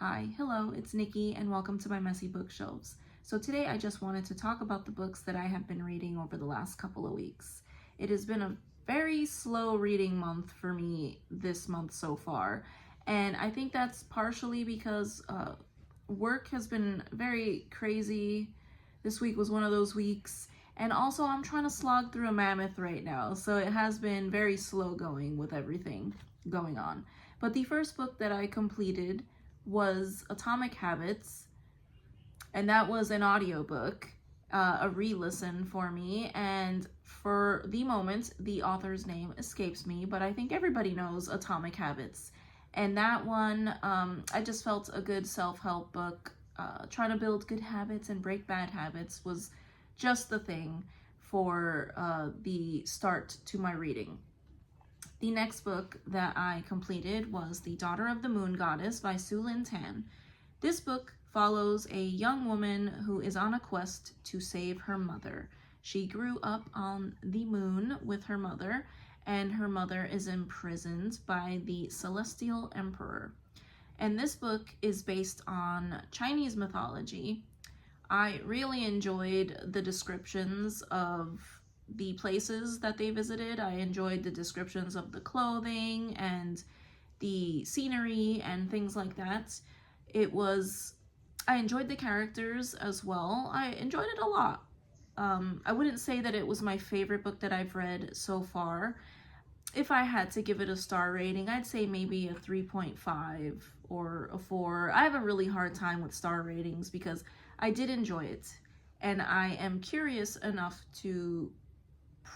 Hi, hello, it's Nikki and welcome to my messy bookshelves. So today I just wanted to talk about the books that I have been reading over the last couple of weeks. It has been a very slow reading month for me this month so far, and I think that's partially because work has been very crazy. This week was one of those weeks, and also I'm trying to slog through a mammoth right now, so it has been very slow going with everything going on. But the first book that I completed was Atomic Habits, and that was an audiobook, a re-listen for me, and for the moment the author's name escapes me, but I think everybody knows Atomic Habits. And that one, I just felt a good self-help book. Trying to build good habits and break bad habits was just the thing for the start to my reading. The next book that I completed was The Daughter of the Moon Goddess by Su Lin Tan. This book follows a young woman who is on a quest to save her mother. She grew up on the moon with her mother, and her mother is imprisoned by the Celestial Emperor. And this book is based on Chinese mythology. I really enjoyed the descriptions of the places that they visited. I enjoyed the descriptions of the clothing and the scenery and things like that. I enjoyed the characters as well. I enjoyed it a lot. I wouldn't say that it was my favorite book that I've read so far. If I had to give it a star rating, I'd say maybe a 3.5 or a 4. I have a really hard time with star ratings because I did enjoy it, and I am curious enough to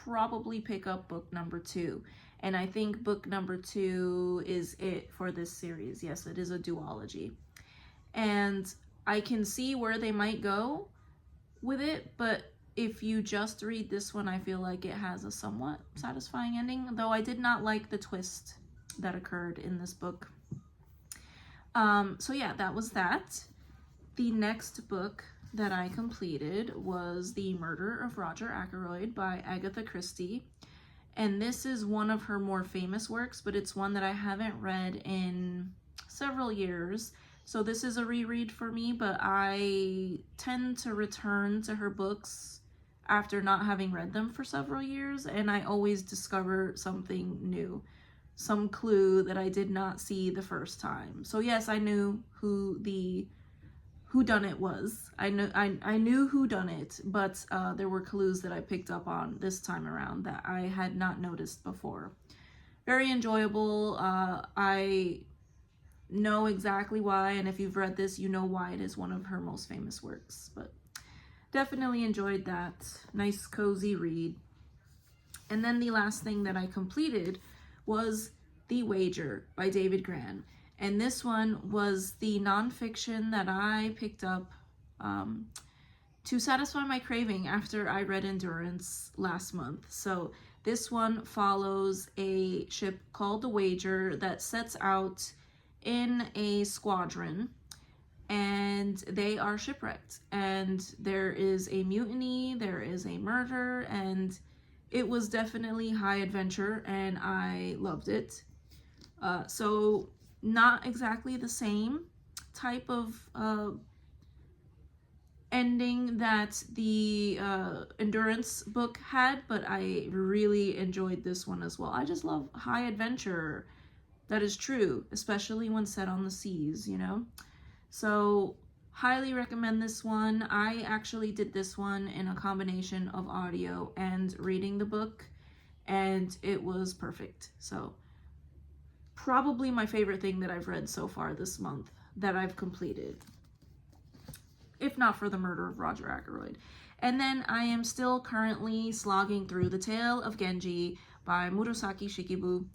probably pick up book number 2. And I think book number 2 is it for this series. Yes, it is a duology. And I can see where they might go with it, but if you just read this one, I feel like it has a somewhat satisfying ending, though I did not like the twist that occurred in this book. So yeah, that was that. The next book that I completed was The Murder of Roger Ackroyd by Agatha Christie. And this is one of her more famous works, but it's one that I haven't read in several years. So this is a reread for me, but I tend to return to her books after not having read them for several years, and I always discover something new, some clue that I did not see the first time. So yes, I knew who whodunit was. I knew who done it, but there were clues that I picked up on this time around that I had not noticed before. Very enjoyable. I know exactly why, and if you've read this, you know why it is one of her most famous works. But definitely enjoyed that. Nice cozy read. And then the last thing that I completed was The Wager by David Grann. And this one was the nonfiction that I picked up to satisfy my craving after I read Endurance last month. So this one follows a ship called the Wager that sets out in a squadron, and they are shipwrecked. And there is a mutiny, there is a murder, and it was definitely high adventure, and I loved it. So not exactly the same type of ending that the Endurance book had, but I really enjoyed this one as well. I just love high adventure that is true, especially when set on the seas, you know? So highly recommend this one. I actually did this one in a combination of audio and reading the book, and it was perfect. So probably my favorite thing that I've read so far this month that I've completed, if not for The Murder of Roger Ackroyd. And then I am still currently slogging through The Tail of Genji by Murasaki Shikibu.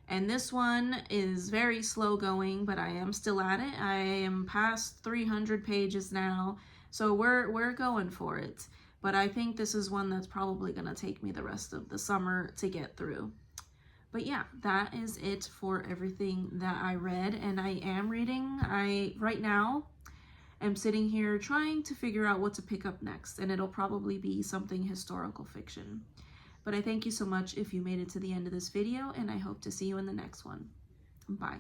And this one is very slow going, but I am still at it. I am past 300 pages now, so we're going for it. But I think this is one that's probably gonna take me the rest of the summer to get through. But yeah, that is it for everything that I read and I am reading. Right now am sitting here trying to figure out what to pick up next, and it'll probably be something historical fiction. But I thank you so much if you made it to the end of this video, and I hope to see you in the next one. Bye.